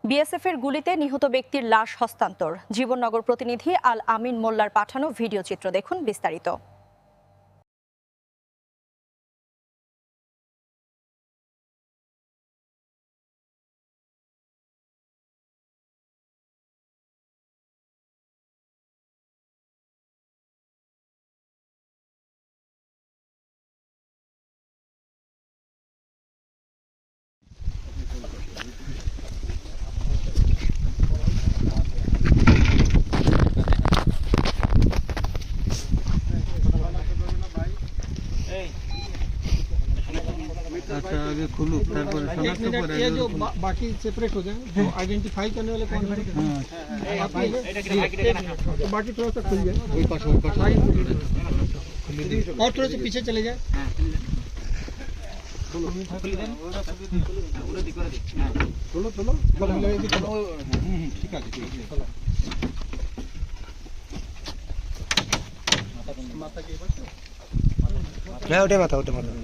বিএসএফের গুলিতে নিহত ব্যক্তির লাশ হস্তান্তর। জীবননগর প্রতিনিধি আল আমিন মোল্লার পাঠানো ভিডিও চিত্র দেখুন বিস্তারিত। अच्छा आगे खुलू ये जो बाकी सेपरेट हो जाए जो आइडेंटिफाई करने वाले कौन है तो बाकी थोड़ा सा खुल जाए और थोड़ा सा पीछे चले जाए ठीक है মাথা কি মাথা ওটা মাথা